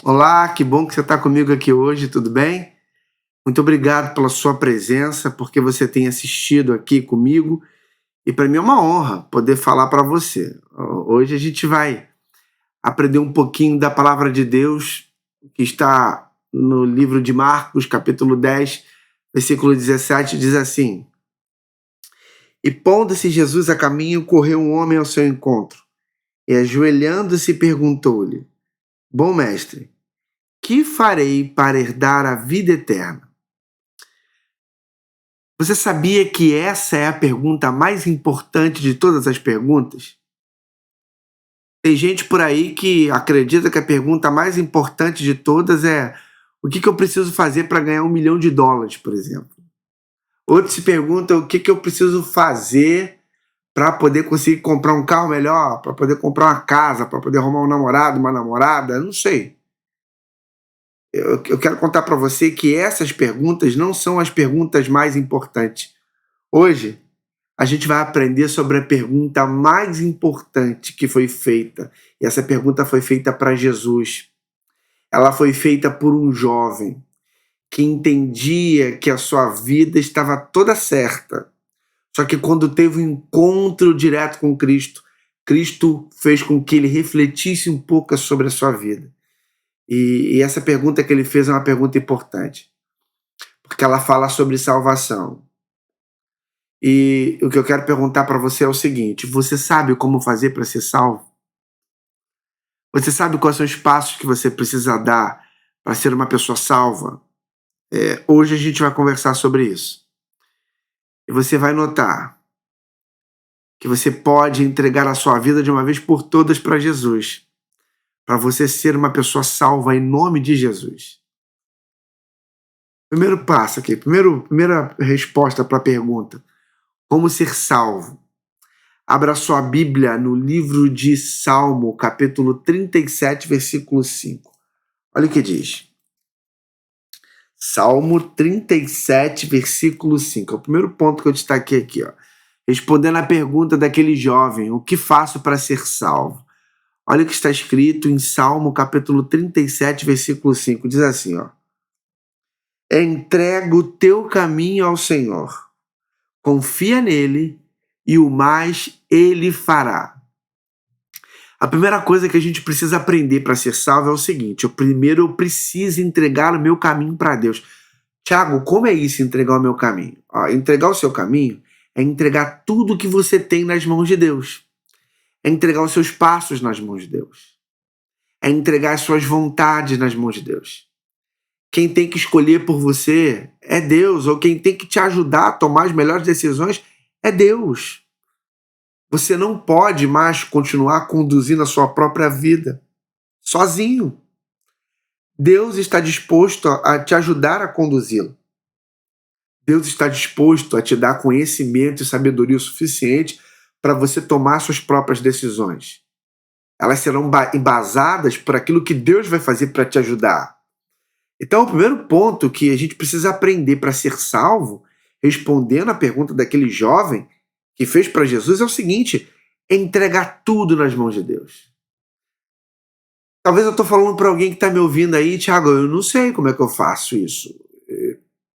Olá, que bom que você está comigo aqui hoje, tudo bem? Muito obrigado pela sua presença, porque você tem assistido aqui comigo e para mim é uma honra poder falar para você. Hoje a gente vai aprender um pouquinho da palavra de Deus que está no livro de Marcos, capítulo 10, versículo 17, diz assim: E pondo-se Jesus a caminho, correu um homem ao seu encontro e ajoelhando-se perguntou-lhe: Bom mestre, que farei para herdar a vida eterna? Você sabia que essa é a pergunta mais importante de todas as perguntas? Tem gente por aí que acredita que a pergunta mais importante de todas é: o que eu preciso fazer para ganhar US$ 1 milhão, por exemplo? Outros se perguntam o que eu preciso fazer para poder conseguir comprar um carro melhor, para poder comprar uma casa, para poder arrumar um namorado, uma namorada, não sei. Eu quero contar para você que essas perguntas não são as perguntas mais importantes. Hoje, a gente vai aprender sobre a pergunta mais importante que foi feita. E essa pergunta foi feita para Jesus. Ela foi feita por um jovem que entendia que a sua vida estava toda certa. Só que quando teve um encontro direto com Cristo, Cristo fez com que ele refletisse um pouco sobre a sua vida. E essa pergunta que ele fez é uma pergunta importante, porque ela fala sobre salvação. E o que eu quero perguntar para você é o seguinte: você sabe como fazer para ser salvo? Você sabe quais são os passos que você precisa dar para ser uma pessoa salva? Hoje a gente vai conversar sobre isso. E você vai notar que você pode entregar a sua vida de uma vez por todas para Jesus, para você ser uma pessoa salva em nome de Jesus. Primeiro passo aqui, primeira resposta para a pergunta: como ser salvo? Abra sua Bíblia no livro de Salmo, capítulo 37, versículo 5. Olha o que diz. Salmo 37, versículo 5. É o primeiro ponto que eu destaquei aqui, ó. Respondendo à pergunta daquele jovem: o que faço para ser salvo? Olha o que está escrito em Salmo, capítulo 37, versículo 5. Diz assim, ó. Entrega o teu caminho ao Senhor. Confia nele e o mais ele fará. A primeira coisa que a gente precisa aprender para ser salvo é o seguinte: primeiro eu preciso entregar o meu caminho para Deus. Tiago, como é isso, entregar o meu caminho? Entregar o seu caminho é entregar tudo que você tem nas mãos de Deus. É entregar os seus passos nas mãos de Deus. É entregar as suas vontades nas mãos de Deus. Quem tem que escolher por você é Deus, ou quem tem que te ajudar a tomar as melhores decisões é Deus. Você não pode mais continuar conduzindo a sua própria vida sozinho. Deus está disposto a te ajudar a conduzi-la. Deus está disposto a te dar conhecimento e sabedoria o suficiente para você tomar suas próprias decisões. Elas serão embasadas por aquilo que Deus vai fazer para te ajudar. Então, o primeiro ponto que a gente precisa aprender para ser salvo, respondendo à pergunta daquele jovem que fez para Jesus, é o seguinte: entregar tudo nas mãos de Deus. Talvez eu estou falando para alguém que está me ouvindo aí: Tiago, eu não sei como é que eu faço isso.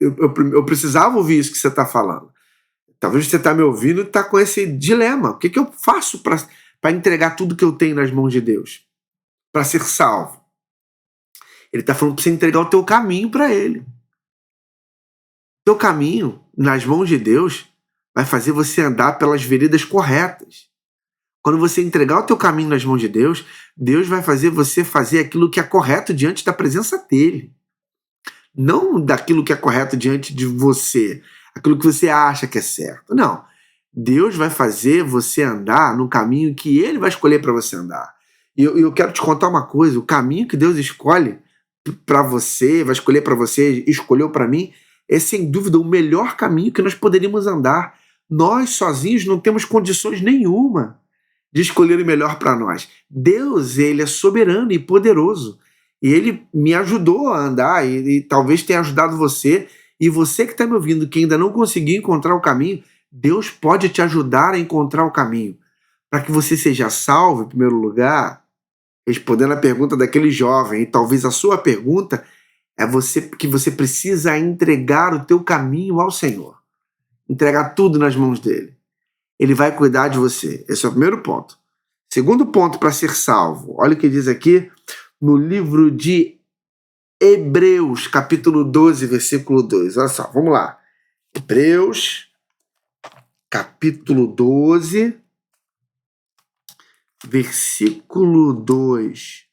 Eu precisava ouvir isso que você está falando. Talvez você está me ouvindo e está com esse dilema. O que eu faço para entregar tudo que eu tenho nas mãos de Deus? Para ser salvo. Ele está falando para você entregar o teu caminho para ele. O teu caminho nas mãos de Deus vai fazer você andar pelas veredas corretas. Quando você entregar o teu caminho nas mãos de Deus, Deus vai fazer você fazer aquilo que é correto diante da presença dele. Não daquilo que é correto diante de você, aquilo que você acha que é certo. Não. Deus vai fazer você andar no caminho que ele vai escolher para você andar. E eu quero te contar uma coisa: o caminho que Deus escolhe para você, vai escolher para você, escolheu para mim, é sem dúvida o melhor caminho que nós poderíamos andar. Nós sozinhos não temos condições nenhuma de escolher o melhor para nós. Deus, ele é soberano e poderoso. E ele me ajudou a andar e talvez tenha ajudado você. E você que está me ouvindo, que ainda não conseguiu encontrar o caminho, Deus pode te ajudar a encontrar o caminho. Para que você seja salvo, em primeiro lugar, respondendo a pergunta daquele jovem, e talvez a sua pergunta é que você precisa entregar o teu caminho ao Senhor. Entregar tudo nas mãos dele. Ele vai cuidar de você. Esse é o primeiro ponto. Segundo ponto para ser salvo. Olha o que diz aqui no livro de Hebreus, capítulo 12, versículo 2. Olha só, vamos lá. Hebreus, capítulo 12, versículo 2.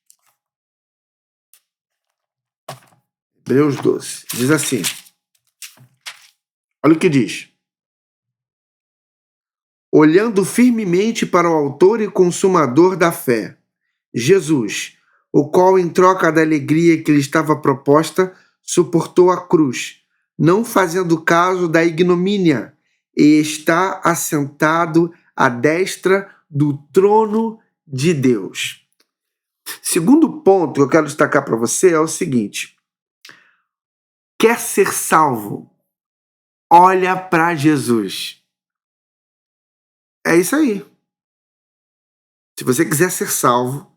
Hebreus 12. Diz assim. Olha o que diz. Olhando firmemente para o autor e consumador da fé, Jesus, o qual, em troca da alegria que lhe estava proposta, suportou a cruz, não fazendo caso da ignomínia, e está assentado à destra do trono de Deus. Segundo ponto que eu quero destacar para você é o seguinte: quer ser salvo? Olha para Jesus. É isso aí. Se você quiser ser salvo,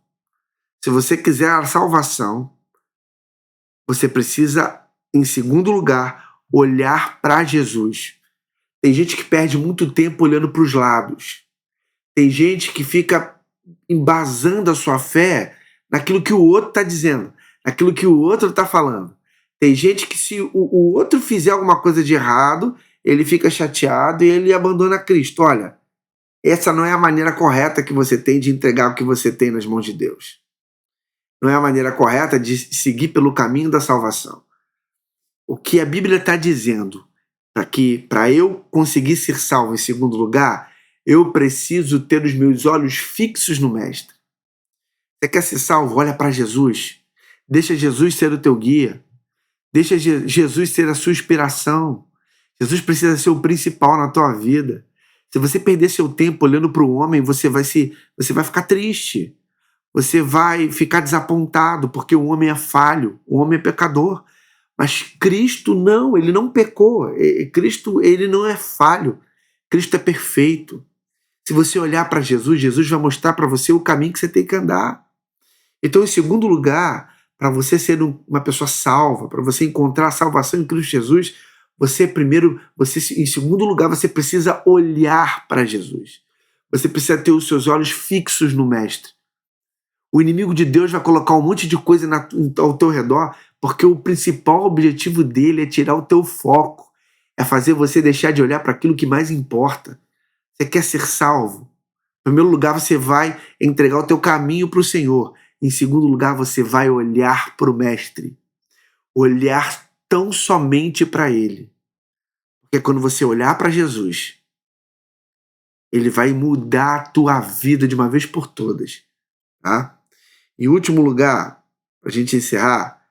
se você quiser a salvação, você precisa, em segundo lugar, olhar para Jesus. Tem gente que perde muito tempo olhando para os lados. Tem gente que fica embasando a sua fé naquilo que o outro está dizendo, naquilo que o outro está falando. Tem gente que, se o outro fizer alguma coisa de errado, ele fica chateado e ele abandona Cristo. Olha, essa não é a maneira correta que você tem de entregar o que você tem nas mãos de Deus. Não é a maneira correta de seguir pelo caminho da salvação. O que a Bíblia está dizendo, para eu conseguir ser salvo em segundo lugar, eu preciso ter os meus olhos fixos no Mestre. Você quer ser salvo? Olha para Jesus. Deixa Jesus ser o teu guia. Deixa Jesus ser a sua inspiração. Jesus precisa ser o principal na tua vida. Se você perder seu tempo olhando para o homem, você vai ficar triste. Você vai ficar desapontado, porque o homem é falho, o homem é pecador. Mas Cristo não, ele não pecou. Cristo, ele não é falho. Cristo é perfeito. Se você olhar para Jesus, Jesus vai mostrar para você o caminho que você tem que andar. Então, em segundo lugar, para você ser uma pessoa salva, para você encontrar a salvação em Cristo Jesus, em segundo lugar, você precisa olhar para Jesus. Você precisa ter os seus olhos fixos no Mestre. O inimigo de Deus vai colocar um monte de coisa ao teu redor, porque o principal objetivo dele é tirar o teu foco, é fazer você deixar de olhar para aquilo que mais importa. Você quer ser salvo? Em primeiro lugar, você vai entregar o teu caminho para o Senhor. Em segundo lugar, você vai olhar para o Mestre. Olhar tão somente para Ele. Porque quando você olhar para Jesus, Ele vai mudar a tua vida de uma vez por todas. Tá? Em último lugar, para a gente encerrar,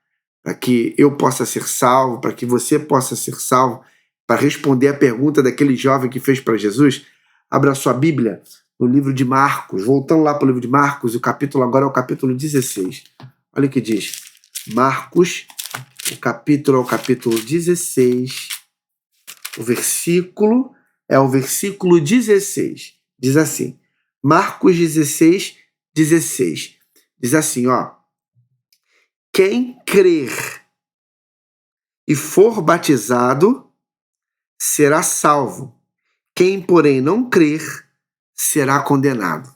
para que eu possa ser salvo, para que você possa ser salvo, para responder a pergunta daquele jovem que fez para Jesus, abra sua Bíblia no livro de Marcos. Voltando lá para o livro de Marcos, o capítulo agora é o capítulo 16. Olha o que diz. Marcos, o capítulo 16, o versículo é o versículo 16. Diz assim, Marcos 16, 16. Diz assim, ó. Quem crer e for batizado será salvo. Quem, porém, não crer será condenado.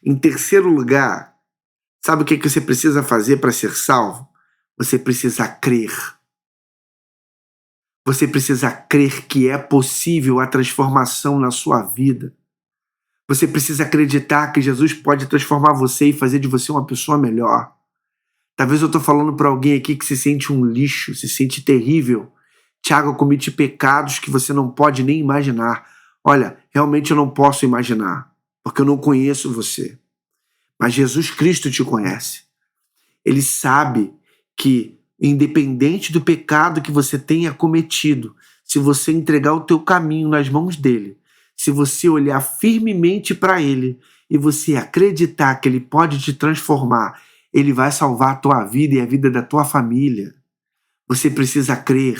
Em terceiro lugar, sabe o que você precisa fazer para ser salvo? Você precisa crer. Você precisa crer que é possível a transformação na sua vida. Você precisa acreditar que Jesus pode transformar você e fazer de você uma pessoa melhor. Talvez eu estou falando para alguém aqui que se sente um lixo, se sente terrível. Tiago, eu cometi pecados que você não pode nem imaginar. Olha, realmente eu não posso imaginar, porque eu não conheço você. Mas Jesus Cristo te conhece. Ele sabe que, independente do pecado que você tenha cometido, se você entregar o teu caminho nas mãos dele, se você olhar firmemente para ele e você acreditar que ele pode te transformar, ele vai salvar a tua vida e a vida da tua família. Você precisa crer.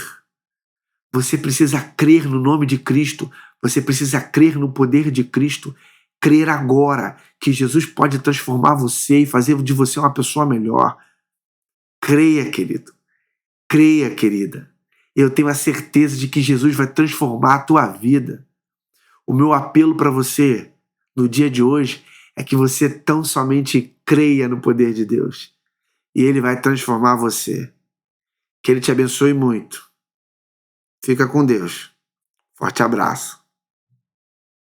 Você precisa crer no nome de Cristo. Você precisa crer no poder de Cristo. crer agora que Jesus pode transformar você e fazer de você uma pessoa melhor. Creia, querido. Creia, querida. Eu tenho a certeza de que Jesus vai transformar a tua vida. O meu apelo para você no dia de hoje é que você tão somente creia no poder de Deus. E Ele vai transformar você. Que Ele te abençoe muito. Fica com Deus. Forte abraço.